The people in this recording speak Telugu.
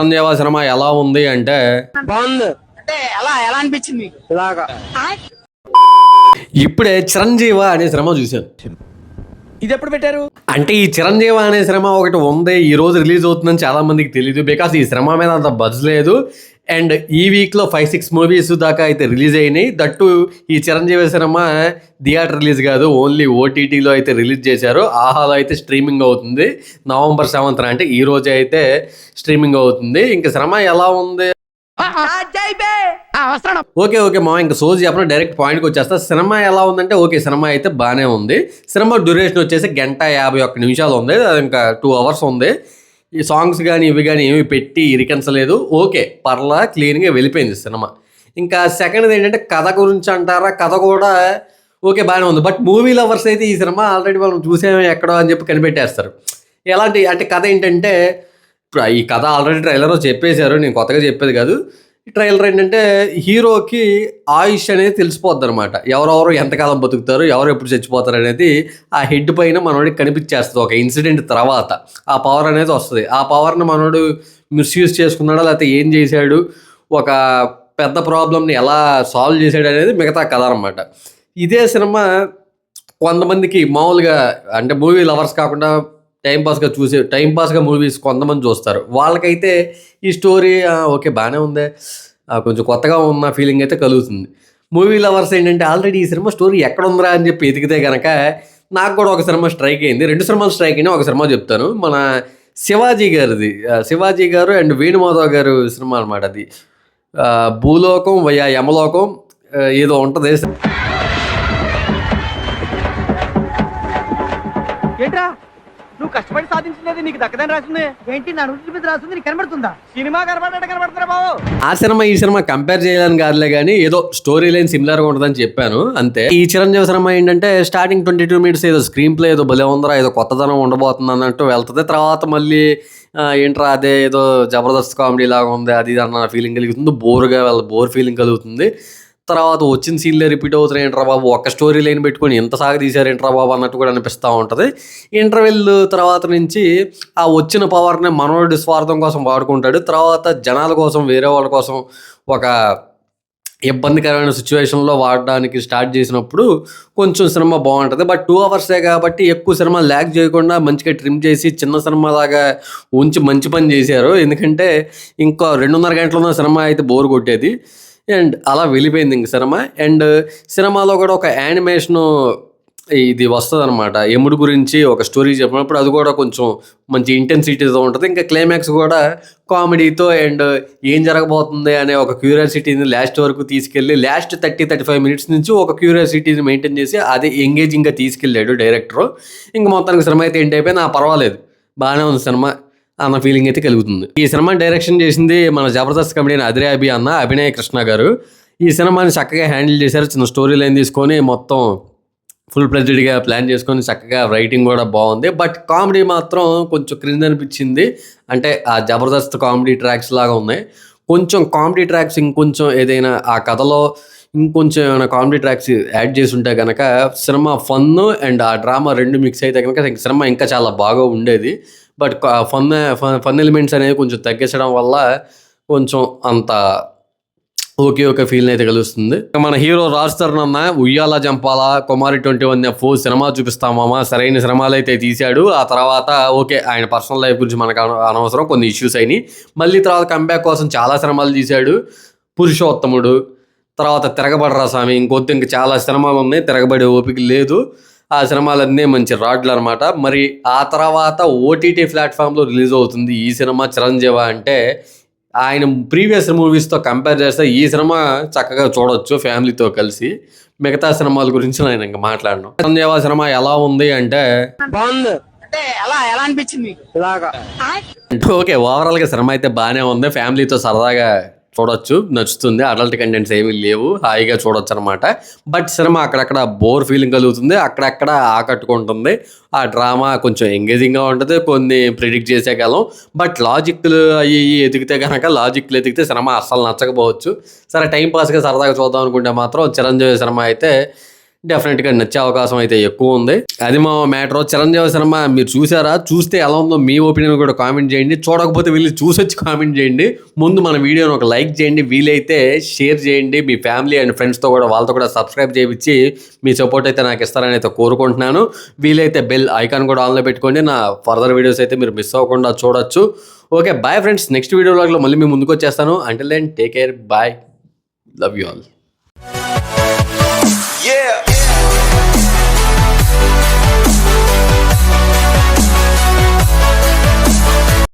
చిరంజీవి సినిమా ఎలా ఉంది అంటే బాగుంది. అంటే ఎలా అనిపించింది ఇలాగా? ఇప్పుడే చిరంజీవి అనే సినిమా చూశాను. ఇది ఎప్పుడు పెట్టారు? అంటే ఈ చిరంజీవి అనే సినిమా ఒకటి ఉంది, ఈ రోజు రిలీజ్ అవుతుందని చాలా మందికి తెలియదు. బికాస్ ఈ సినిమా మీద అంత బజ్ లేదు. అండ్ ఈ వీక్లో 5-6 మూవీస్ దాకా అయితే రిలీజ్ అయినాయి. దట్టు ఈ చిరంజీవి సినిమా థియేటర్ రిలీజ్ కాదు, ఓన్లీ ఓటీటీలో అయితే రిలీజ్ చేశారు. ఆహాలో అయితే స్ట్రీమింగ్ అవుతుంది November 7th, అంటే ఈ రోజు అయితే స్ట్రీమింగ్ అవుతుంది. ఇంకా సినిమా ఎలా ఉంది? ఓకే మా ఇంకా సోజ్ చెప్పిన డైరెక్ట్ పాయింట్కి వచ్చేస్తా. సినిమా ఎలా ఉందంటే సినిమా అయితే బాగానే ఉంది. సినిమా డ్యూరేషన్ వచ్చేసి 1:51 ఉంది. అది ఇంకా 2 hours ఉంది. ఈ సాంగ్స్ కానీ ఇవి కానీ ఏమి పెట్టి ఇరికించలేదు. పర్లా క్లీన్గా వెళ్ళిపోయింది సినిమా. ఇంకా సెకండ్ది ఏంటంటే కథ గురించి అంటారా, కథ కూడా బాగానే ఉంది. బట్ మూవీ లవర్స్ అయితే ఈ సినిమా ఆల్రెడీ మనం చూసాము ఎక్కడో అని చెప్పి కనిపెట్టేస్తారు. ఎలాంటి అంటే కథ ఏంటంటే, ఇప్పుడు ఈ కథ ఆల్రెడీ ట్రైలర్లో చెప్పేశారు, నేను కొత్తగా చెప్పేది కాదు. ఈ ట్రైలర్ ఏంటంటే హీరోకి ఆయుష్ అనేది తెలిసిపోద్ది అనమాట. ఎవరెవరు ఎంతకాలం బతుకుతారు, ఎవరు ఎప్పుడు చచ్చిపోతారు అనేది ఆ హెడ్ పైన మనోడికి కనిపించేస్తుంది. ఒక ఇన్సిడెంట్ తర్వాత ఆ పవర్ అనేది వస్తుంది. ఆ పవర్ని మనోడు మిస్యూజ్ చేసుకున్నాడా లేకపోతే ఏం చేశాడు, ఒక పెద్ద ప్రాబ్లమ్ని ఎలా సాల్వ్ చేశాడు అనేది మిగతా కథ అనమాట. ఇదే సినిమా కొంతమందికి మామూలుగా అంటే మూవీ లవర్స్ కాకుండా టైంపాస్గా మూవీస్ కొంతమంది చూస్తారు. వాళ్ళకైతే ఈ స్టోరీ బాగానే ఉంది, కొంచెం కొత్తగా ఉన్న ఫీలింగ్ అయితే కలుగుతుంది. మూవీ లవర్స్ ఏంటంటే ఆల్రెడీ ఈ సినిమా స్టోరీ ఎక్కడ ఉందిరా అని చెప్పి ఎతికితే కనుక నాకు కూడా ఒక సినిమా స్ట్రైక్ అయింది. 2 సినిమాలు స్ట్రైక్ అయినా ఒక సినిమా చెప్తాను. మన శివాజీ గారు అండ్ వేణుమాధవ్ గారు సినిమా అనమాట. అది భూలోకం వయా యమలోకం ఏదో ఉంటుంది. ఏంట్రా నువ్వు కష్టపడి సాధించినది నీకు దక్కదని రాసింది ఏంటి? నా రుచి మీద రాసింది నీకు కనబడుతుందా? సినిమా కనబడుతున్నా బాబు. ఆ సినిమా ఈ సినిమా కంపేర్ చేయాలని కాదులే కానీ ఏదో స్టోరీ లైన్ సిమిలర్గా ఉంటుందని చెప్పాను అంతే. ఈ చిరంజీవి సినిమా ఏంటంటే స్టార్టింగ్ 22 minutes ఏదో స్క్రీన్ ప్లే ఏదో భలే ఉందరా, ఏదో కొత్తదనం ఉండబోతుంది అన్నట్టు వెళ్తుంది. తర్వాత మళ్ళీ ఏంట్రా అదే ఏదో జబర్దస్త్ కామెడీ లాగా ఉంది అది అన్న ఫీలింగ్ కలుగుతుంది. బోర్ ఫీలింగ్ కలుగుతుంది. తర్వాత వచ్చిన సీన్లే రిపీట్ అవుతున్నాయి ఏంట్రా బాబు, ఒక్క స్టోరీ లైన్ పెట్టుకొని ఎంత సాగ తీశారు ఏంట్రా బాబు అన్నట్టు కూడా అనిపిస్తూ ఉంటుంది. ఇంటర్వెల్ తర్వాత నుంచి ఆ వచ్చిన పవర్ని మనోడి స్వార్థం కోసం వాడుకుంటాడు. తర్వాత జనాల కోసం, వేరే వాళ్ళ కోసం ఒక ఇబ్బందికరమైన సిచ్యువేషన్లో వాడడానికి స్టార్ట్ చేసినప్పుడు కొంచెం సినిమా బాగుంటుంది. బట్ 2 hours కాబట్టి ఎక్కువ సినిమా ల్యాగ్ చేయకుండా మంచిగా ట్రిమ్ చేసి చిన్న సినిమా లాగా ఉంచి మంచి పని చేశారు. ఎందుకంటే ఇంకా 2.5 గంటలు ఉన్న సినిమా అయితే బోర్ కొట్టేది. అండ్ అలా వెళ్ళిపోయింది ఇంక సినిమా. అండ్ సినిమాలో కూడా ఒక యానిమేషను ఇది వస్తుంది అనమాట. యముడు గురించి ఒక స్టోరీ చెప్పినప్పుడు అది కూడా కొంచెం మంచి ఇంటెన్సిటీతో ఉంటుంది. ఇంకా క్లైమాక్స్ కూడా కామెడీతో అండ్ ఏం జరగబోతుంది అనే ఒక క్యూరియాసిటీని లాస్ట్ వరకు తీసుకెళ్ళి లాస్ట్ 30-35 minutes నుంచి ఒక క్యూరియాసిటీని మెయింటైన్ చేసి అది ఎంగేజింగ్గా తీసుకెళ్ళాడు డైరెక్టర్. ఇంక మొత్తానికి సినిమా అయితే ఏంటి అయిపోయింది, పర్వాలేదు బాగానే ఉంది సినిమా అన్న ఫీలింగ్ అయితే కలుగుతుంది. ఈ సినిమా డైరెక్షన్ చేసింది మన జబర్దస్త్ కమెడియన్ అదిరే అభినయ కృష్ణ గారు. ఈ సినిమాని చక్కగా హ్యాండిల్ చేశారు. చిన్న స్టోరీ లైన్ తీసుకొని మొత్తం ఫుల్ ప్లెజ్డ్గా ప్లాన్ చేసుకొని చక్కగా రైటింగ్ కూడా బాగుంది. బట్ కామెడీ మాత్రం కొంచెం క్రింజ్ అనిపించింది. అంటే ఆ జబర్దస్త్ కామెడీ ట్రాక్స్ లాగా ఉన్నాయి. కొంచెం కామెడీ ట్రాక్స్ ఇంకొంచెం ఏదైనా ఆ కథలో ఇంకొంచెం ఏమైనా కామెడీ ట్రాక్స్ యాడ్ చేసి ఉంటే కనుక సినిమా ఫన్ అండ్ ఆ డ్రామా 2 మిక్స్ అయితే కనుక సినిమా ఇంకా చాలా బాగా ఉండేది. బట్ ఫన్ ఎలిమెంట్స్ అనేవి కొంచెం తగ్గించడం వల్ల కొంచెం అంత ఓకే ఫీల్ని అయితే కలుస్తుంది. మన హీరో రాజ్ తరుణ్ అన్న ఉయ్యాల జంపాల కుమారి 21F సినిమా చూపిస్తామా, సరైన సినిమాలు అయితే తీశాడు. ఆ తర్వాత ఆయన పర్సనల్ లైఫ్ గురించి మనకు అనవసరం, కొన్ని ఇష్యూస్ అయినాయి. మళ్ళీ తర్వాత కంబ్యాక్ కోసం చాలా సినిమాలు తీశాడు. పురుషోత్తముడు, తర్వాత తిరగబడరా స్వామి, ఇంక చాలా సినిమాలు ఉన్నాయి. తిరగబడే ఓపిక లేదు. ఆ సినిమాలన్నీ మంచి రాడ్లు అనమాట. మరి ఆ తర్వాత ఓటీటీ ప్లాట్ఫామ్లో రిలీజ్ అవుతుంది ఈ సినిమా చిరంజీవి. అంటే ఆయన ప్రీవియస్ మూవీస్తో కంపేర్ చేస్తే ఈ సినిమా చక్కగా చూడొచ్చు ఫ్యామిలీతో కలిసి. మిగతా సినిమాల గురించి నేను ఇంకా మాట్లాడను. చిరంజీవి సినిమా ఎలా ఉంది అంటే బాగుంది. అంటే ఎలా అనిపించింది ఇలాగా? ఓవరాల్గా సినిమా అయితే బాగానే ఉంది. ఫ్యామిలీతో సరదాగా చూడొచ్చు, నచ్చుతుంది. అడల్ట్ కంటెంట్స్ ఏమీ లేవు, హాయిగా చూడొచ్చు అనమాట. బట్ సినిమా అక్కడక్కడ బోర్ ఫీలింగ్ కలుగుతుంది, అక్కడక్కడ ఆకట్టుకుంటుంది. ఆ డ్రామా కొంచెం ఎంగేజింగ్గా ఉంటుంది, కొన్ని ప్రిడిక్ట్ చేసేయగలం. బట్ లాజిక్లు అవి ఎదిగితే కనుక ఎదిగితే సినిమా అస్సలు నచ్చకపోవచ్చు. సరే టైంపాస్గా సరదాగా చూద్దాం అనుకుంటే మాత్రం చిరంజీవి సినిమా అయితే డెఫినెట్గా నచ్చే అవకాశం అయితే ఎక్కువ ఉంది. అది మా మ్యాటర్. చిరంజీవి సినిమా మీరు చూసారా? చూస్తే ఎలా ఉందో మీ ఒపీనియన్ కూడా కామెంట్ చేయండి. చూడకపోతే వెళ్ళి చూసొచ్చి కామెంట్ చేయండి. ముందు మన వీడియోని ఒక లైక్ చేయండి, వీలైతే షేర్ చేయండి మీ ఫ్యామిలీ అండ్ ఫ్రెండ్స్తో కూడా, వాళ్ళతో కూడా సబ్స్క్రైబ్ చేయించి మీ సపోర్ట్ అయితే నాకు ఇస్తారని అయితే కోరుకుంటున్నాను. వీలైతే బెల్ ఐకాన్ కూడా ఆన్లో పెట్టుకోండి. నా ఫర్దర్ వీడియోస్ అయితే మీరు మిస్ అవ్వకుండా చూడొచ్చు. Okay, bye friends. నెక్స్ట్ వీడియోలో మళ్ళీ మీ ముందుకు వచ్చేస్తాను. Until then take care, bye, love you all. Yeah.